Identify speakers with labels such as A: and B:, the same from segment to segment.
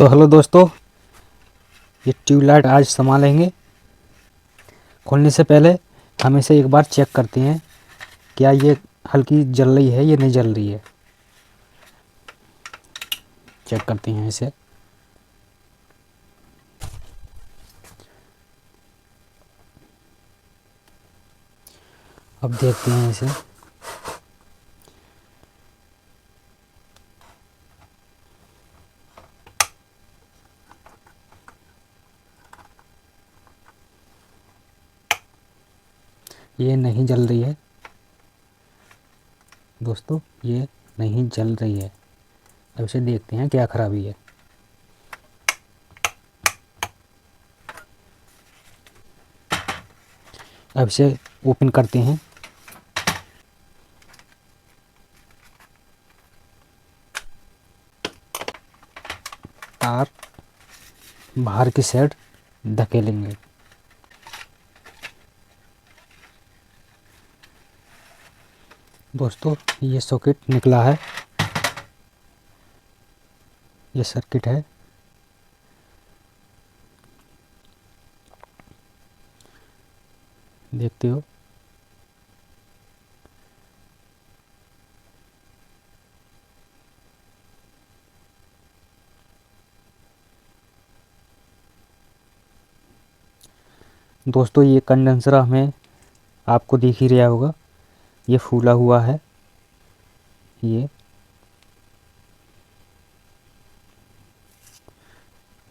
A: तो हेलो दोस्तों, ये ट्यूबलाइट आज संभालेंगे। खोलने से पहले हम इसे एक बार चेक करते हैं, क्या ये हल्की जल रही है या नहीं जल रही है। चेक करते हैं इसे। अब देखते हैं इसे। ये नहीं जल रही है दोस्तों, ये नहीं जल रही है। अब इसे देखते हैं क्या खराबी है। अब इसे ओपन करते हैं। तार बाहर की साइड धकेलेंगे। दोस्तों, ये सॉकेट निकला है, ये सर्किट है। देखते हो, दोस्तों ये कंडेंसर हमें आपको दिख ही रहा होगा, ये फूला हुआ है। ये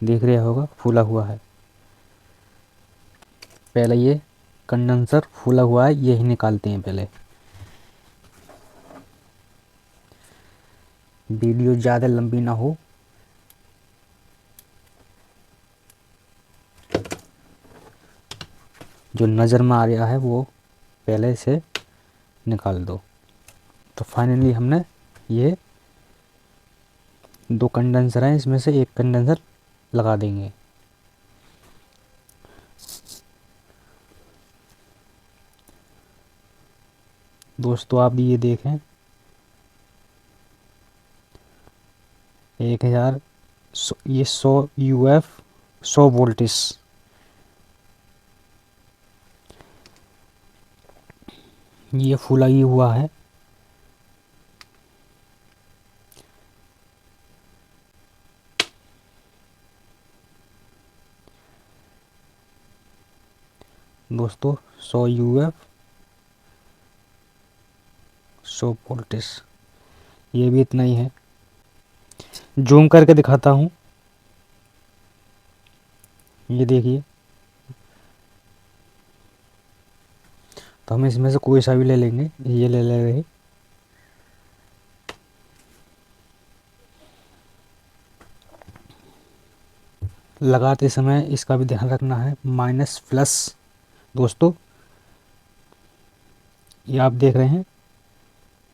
A: देख रहा होगा, फूला हुआ है। पहले ये कंडेंसर फूला हुआ है, यही निकालते हैं पहले। वीडियो ज़्यादा लंबी ना हो। जो नज़र में आ रहा है वो पहले से निकाल दो। तो फाइनली हमने ये दो कंडेंसर हैं, इसमें से एक कंडेंसर लगा देंगे। दोस्तों आप ये देखें, 1000, ये 100 UF 100 वोल्टेज। ये फूला ही हुआ है। दोस्तों 100 UF 100 वोल्टेज, ये भी इतना ही है। जूम करके दिखाता हूँ, ये देखिए। तो हम इसमें से कोई सा भी ले लेंगे, ये ले लेंगे। लगाते समय इसका भी ध्यान रखना है, माइनस प्लस। दोस्तों ये आप देख रहे हैं,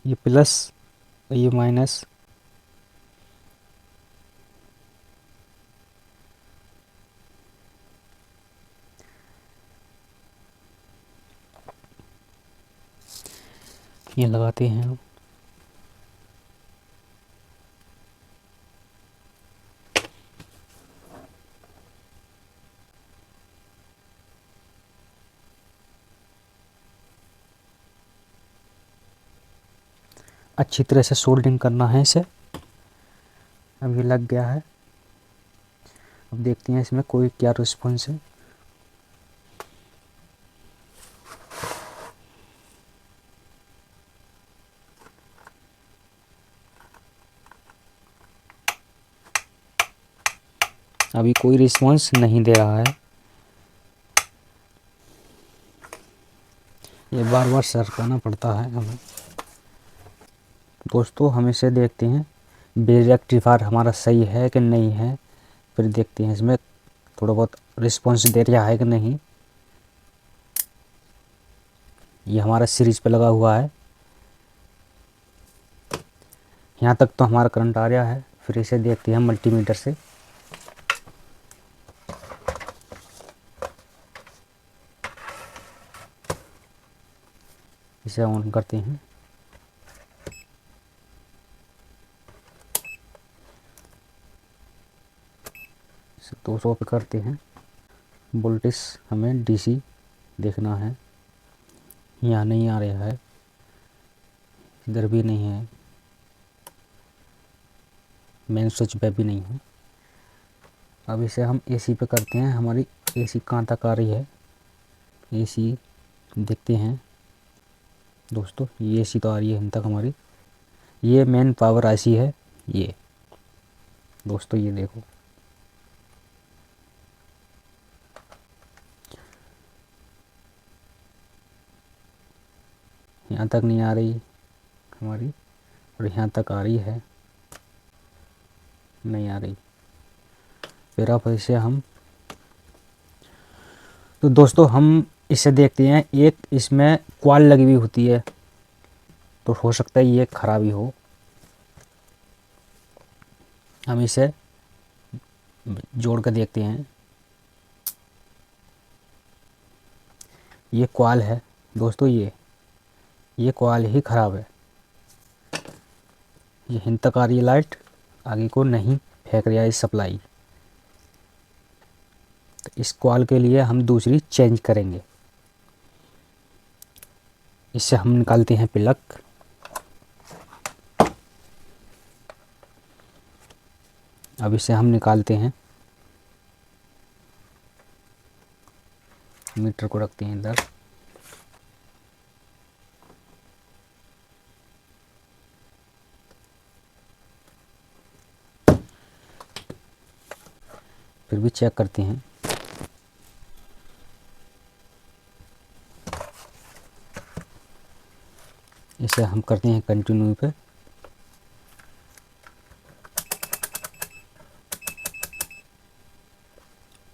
A: ये प्लस, ये माइनस। ये लगाते हैं हम। अच्छी तरह से सोल्डिंग करना है इसे। अब ये लग गया है। अब देखते हैं इसमें कोई क्या रिस्पॉन्स है। अभी कोई रिस्पॉन्स नहीं दे रहा है। ये बार बार सरकाना पड़ता है हमें। दोस्तों हम इसे देखते हैं, बेस रेक्टिफायर हमारा सही है कि नहीं है। फिर देखते हैं इसमें थोड़ा बहुत रिस्पॉन्स दे रहा है कि नहीं। ये हमारा सीरीज पे लगा हुआ है, यहाँ तक तो हमारा करंट आ रहा है। फिर इसे देखते हैं मल्टीमीटर से। इसे ऑन करते हैं। 200 पे करते हैं। वोल्टेज हमें डीसी देखना है, यहाँ नहीं आ रहा है, इधर भी नहीं है, मेन स्विच पे भी नहीं है। अब इसे हम एसी पे करते हैं। हमारी एसी कहाँ तक आ रही है, एसी देखते हैं दोस्तों। ये एसी तो आ रही है हम तक हमारी, ये मेन पावर आईसी है ये दोस्तों, ये देखो। यहाँ तक नहीं आ रही हमारी, और यहाँ तक आ रही है, नहीं आ रही। फिर अब इसे हम, तो दोस्तों हम इसे देखते हैं। एक इसमें क्वाल लगी हुई होती है, तो हो सकता है ये खराबी हो। हम इसे जोड़ कर देखते हैं। ये क्वाल है दोस्तों, ये क्वाल ही ख़राब है। ये हिंद तक आ रही है लाइट, आगे को नहीं फेंक रहा है सप्लाई। तो इस क्वाल के लिए हम दूसरी चेंज करेंगे। इससे हम निकालते हैं प्लग। अब इसे हम निकालते हैं, मीटर को रखते हैं इधर। फिर भी चेक करते हैं। इसे हम करते हैं कंटिन्यू पे।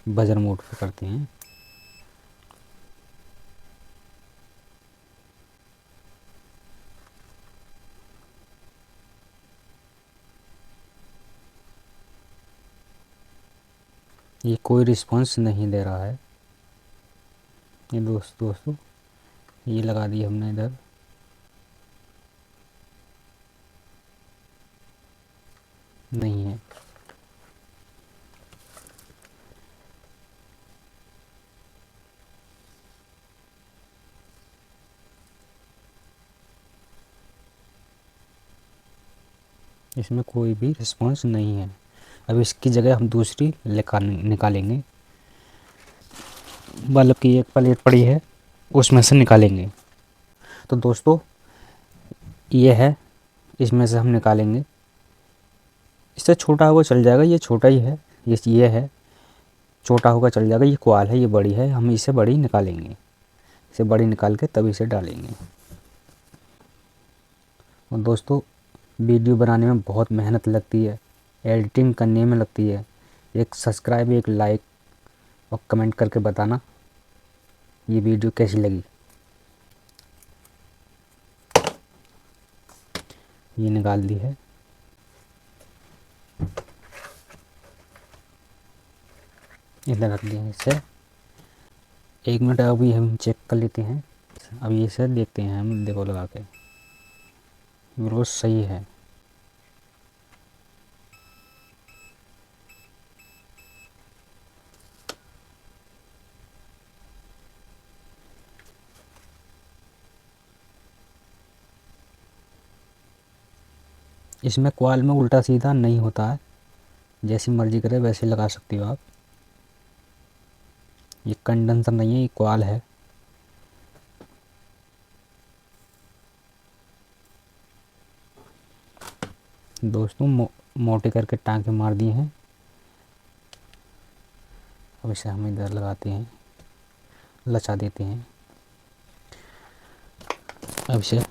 A: बजर मोड पे करते हैं। ये कोई रिस्पांस नहीं दे रहा है। ये दोस्तों ये लगा दिया हमने इधर, नहीं है। इसमें कोई भी रिस्पांस नहीं है। अब इसकी जगह हम दूसरी निकालेंगे। बल्ब की एक प्लेट पड़ी है, उसमें से निकालेंगे। तो दोस्तों ये है, इसमें से हम निकालेंगे। इससे छोटा होगा चल जाएगा, ये छोटा ही है। ये है, छोटा होगा चल जाएगा। ये क्वाल है, ये बड़ी है, हम इसे बड़ी निकालेंगे। इसे बड़ी निकाल के तब इसे डालेंगे। और दोस्तों वीडियो बनाने में बहुत मेहनत लगती है, एडिटिंग करने में लगती है। एक सब्सक्राइब, एक लाइक और कमेंट करके बताना ये वीडियो कैसी लगी। ये निकाल दी है। इधर रख दिए इसे। 1 मिनट अभी हम चेक कर लेते हैं। अभी इसे देखते हैं हम, देखो लगा के बिल्कुल सही है। इसमें क्वाल में उल्टा सीधा नहीं होता है, जैसी मर्जी करे वैसे लगा सकते हो आप। ये कंडेंसर नहीं है, ये क्वाल है। दोस्तों मोटे करके टाँके मार दिए हैं। अब इसे हम इधर लगाते हैं, लचा देते हैं। अब इसे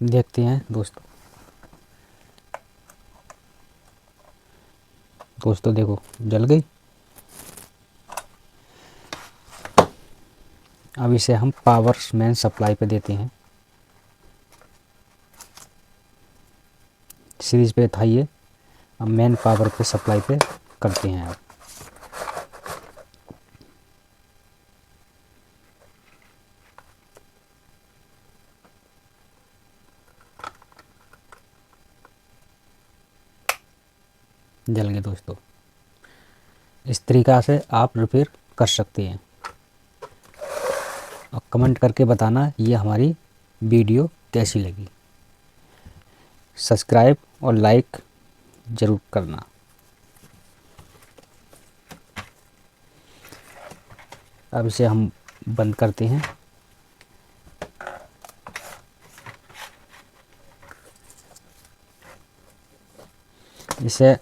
A: देखते हैं दोस्तों देखो जल गई। अब इसे हम पावर मेन सप्लाई पे देते हैं। सीरीज पे था ये, अब मेन पावर पे सप्लाई पे करते हैं। अब जल गए दोस्तों। इस तरीक़ा से आप रिपेयर कर सकते हैं। और कमेंट करके बताना ये हमारी वीडियो कैसी लगी। सब्सक्राइब और लाइक ज़रूर करना। अब इसे हम बंद करते हैं। इसे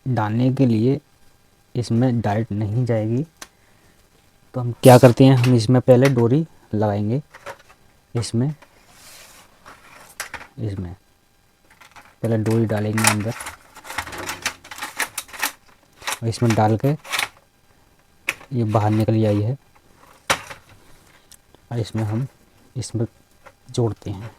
A: डालने के लिए इसमें डायरेक्ट नहीं जाएगी, तो हम क्या करते हैं, हम इसमें पहले डोरी लगाएंगे। इसमें पहले डोरी डालेंगे अंदर, और इसमें डाल के ये बाहर निकल आई है, और इसमें जोड़ते हैं।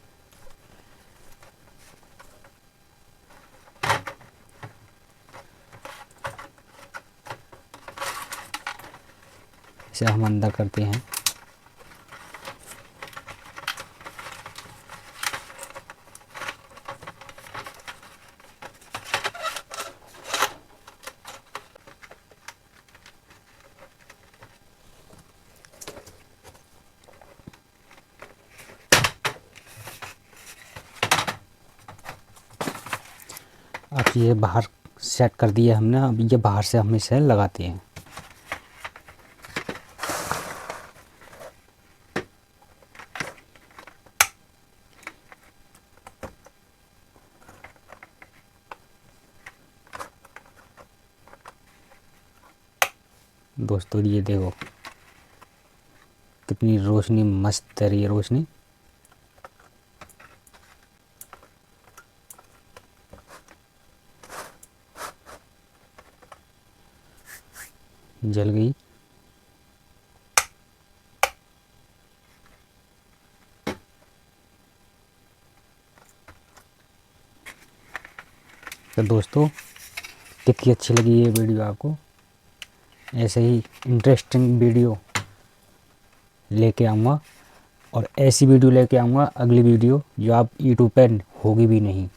A: इसे हम अंदर करते हैं। अब ये बाहर सेट कर दिया हमने। अब ये बाहर से हम इसे लगाते हैं। दोस्तों ये देखो कितनी रोशनी मस्त है ये रोशनी। जल गई। तो दोस्तों कितनी अच्छी लगी ये वीडियो आपको। ऐसे ही इंटरेस्टिंग वीडियो लेके आऊँगा, और ऐसी वीडियो लेके आऊँगा अगली वीडियो जो आप यूट्यूब पर होगी भी नहीं।